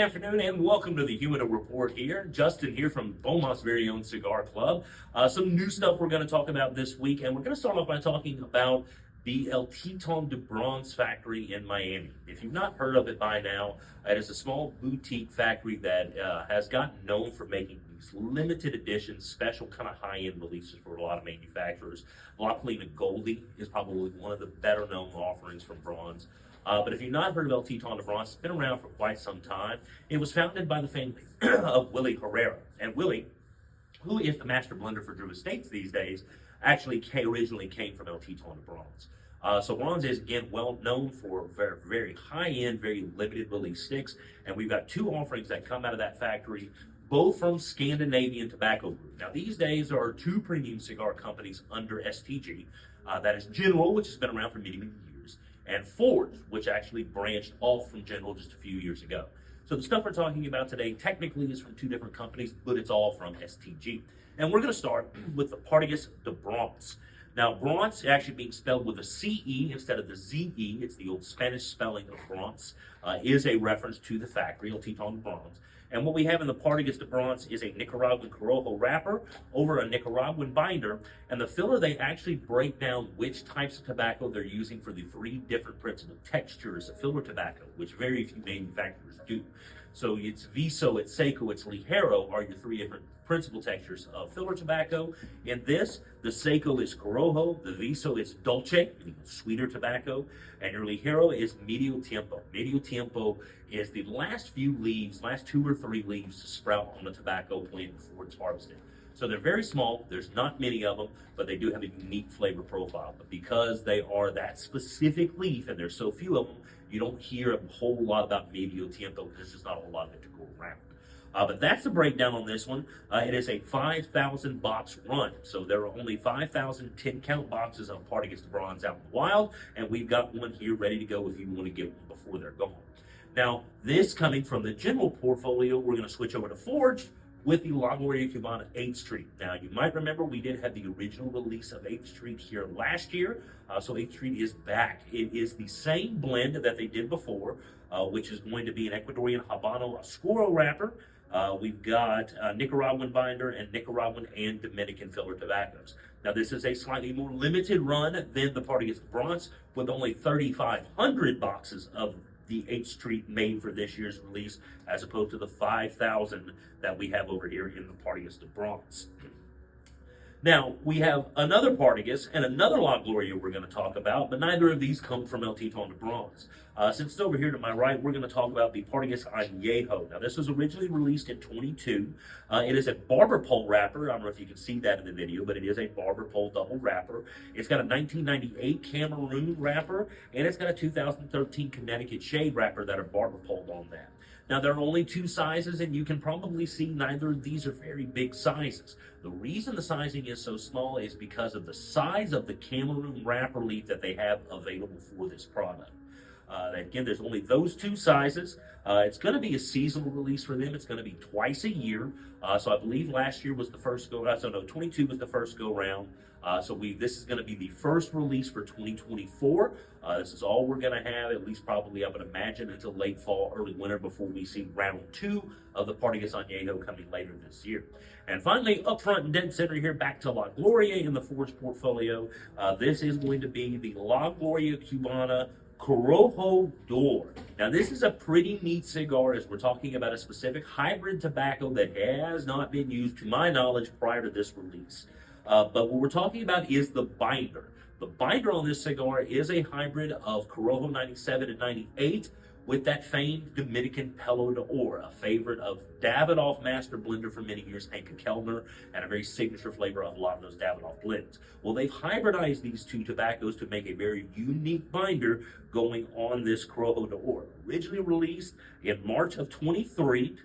afternoon and welcome to the Humidor Report here. Justin here from Beaumont's very own Cigar Club. Some new stuff we're going to talk about this week, and we're going to start off by talking about the El Teton de Bronce factory in Miami. If you've not heard of it by now, it is a small boutique factory that has gotten known for making these limited edition, special kind of high-end releases for a lot of manufacturers. Palina Goldie is probably one of the better known offerings from Bronze. But if you've not heard of El Teton de Bronce, it's been around for quite some time. It was founded by the family of Willie Herrera. And Willie, who is the master blender for Drew Estates these days, actually originally came from El Teton de Bronce. So Bronze is, again, well known for very, very high-end, very limited release sticks. And we've got two offerings that come out of that factory, both from Scandinavian Tobacco Group. Now, these days, there are two premium cigar companies under STG. That is General, which has been around for many, many years, and Ford, which actually branched off from General just a few years ago. So the stuff we're talking about today technically is from two different companies, but it's all from STG. And we're going to start with the Partagas de Bronce. Now, Bronce actually being spelled with a CE instead of the ZE, it's the old Spanish spelling of Bronce, is a reference to the factory, El Teton de Bronce. And what we have in the Partagas de Bronce is a Nicaraguan Corojo wrapper over a Nicaraguan binder. And the filler, they actually break down which types of tobacco they're using for the three different principal textures of filler tobacco, which very few manufacturers do. So it's Viso, it's Seco, it's Ligero are your three different principal textures of filler tobacco. In this, the Seco is Corojo, the Viso is Dolce, meaning sweeter tobacco, and your Ligero is Medio Tiempo. Medio Tiempo is the last few leaves, last 2 or 3 leaves to sprout on the tobacco plant before it's harvested. So they're very small, there's not many of them, but they do have a unique flavor profile. But because they are that specific leaf, and there's so few of them, you don't hear a whole lot about Medio Tiempo because there's just not a whole lot of it to go around. But that's the breakdown on this one. It is a 5,000 box run. So there are only 5,000 10-count boxes of Partagas de Bronze out in the wild, and we've got one here ready to go if you want to get one before they're gone. Now, this coming from the General portfolio, we're going to switch over to Forged with the La Gloria Cubana 8th Street. Now, you might remember we did have the original release of 8th Street here last year, so 8th Street is back. It is the same blend that they did before, which is going to be an Ecuadorian Habano Oscuro wrapper. We've got Nicaraguan binder and Nicaraguan and Dominican filler tobaccos. Now, this is a slightly more limited run than the Partagas de Bronce, with only 3,500 boxes of the 8th Street made for this year's release, as opposed to the 5,000 that we have over here in the Partagas de Bronce. Now, we have another Partagas and another La Gloria we're going to talk about, but neither of these come from El Teton de Bronce. Since it's over here to my right, we're going to talk about the Partagas Añejo. Now, this was originally released in 22. It is a barber pole wrapper. I don't know if you can see that in the video, but it is a barber pole double wrapper. It's got a 1998 Cameroon wrapper, and it's got a 2013 Connecticut shade wrapper that are barber poled on that. Now, there are only 2 sizes, and you can probably see neither of these are very big sizes. The reason the sizing is so small is because of the size of the Cameroon wrapper leaf that they have available for this product. Again, there's only those 2 sizes. It's going to be a seasonal release for them. It's going to be twice a year. So I believe last year was the first go. 22 was the first go round. This is going to be the first release for 2024. This is all we're going to have, at least probably I would imagine until late fall, early winter, before we see round 2 of the Partagas Añejo coming later this year. And finally, up front and dead center here, back to La Gloria in the Forged portfolio. This is going to be the La Gloria Cubana Corojo d'Or. Now, this is a pretty neat cigar, as we're talking about a specific hybrid tobacco that has not been used, to my knowledge, prior to this release. But what we're talking about is the binder. The binder on this cigar is a hybrid of Corojo 97 and 98 with that famed Dominican Pelo d'Or, a favorite of Davidoff master blender for many years, Hank Kellner, and a very signature flavor of a lot of those Davidoff blends. Well, they've hybridized these 2 tobaccos to make a very unique binder going on this Corojo d'Or. Originally released in March of 23,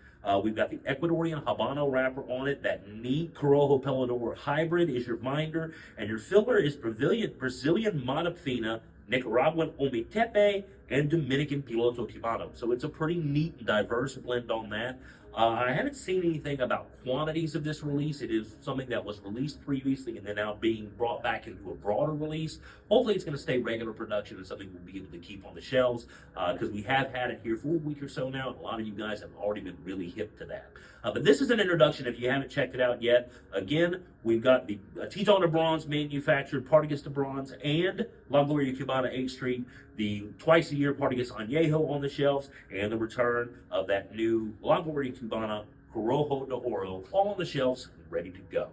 we've got the Ecuadorian Habano wrapper on it. That neat Corojo Pelo d'Or hybrid is your binder, and your filler is Brazilian Mata Fina, Nicaraguan Ometepe, and Dominican Piloto Cubano. So it's a pretty neat and diverse blend on that. I haven't seen anything about quantities of this release. It is something that was released previously and then now being brought back into a broader release. Hopefully it's going to stay regular production and something we'll be able to keep on the shelves because we have had it here for a week or so now, and a lot of you guys have already been really hip to that. But this is an introduction if you haven't checked it out yet. Again, we've got the Teton de Bronze manufactured Partagas de Bronze and La Gloria Cubana 8th Street, the twice-a-year Partagas Añejo on the shelves, and the return of that new La Gloria Cubana Corojo de Oro, all on the shelves, ready to go.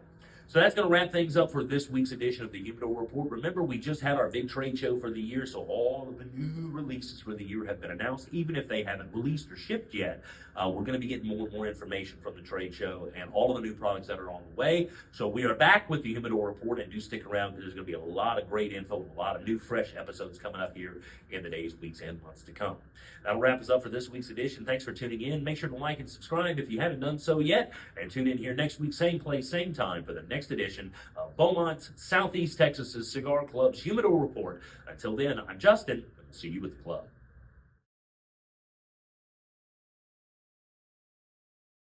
So that's going to wrap things up for this week's edition of the Humidor Report. Remember, we just had our big trade show for the year, so all of the new releases for the year have been announced, even if they haven't released or shipped yet. We're going to be getting more and more information from the trade show and all of the new products that are on the way. So we are back with the Humidor Report, and do stick around because there's going to be a lot of great info, a lot of new, fresh episodes coming up here in the days, weeks, and months to come. That'll wrap us up for this week's edition. Thanks for tuning in. Make sure to like and subscribe if you haven't done so yet, and tune in here next week, same place, same time, for the next edition of Beaumont's Southeast Texas's Cigar Club's Humidor Report. Until then, I'm Justin. See you with the club.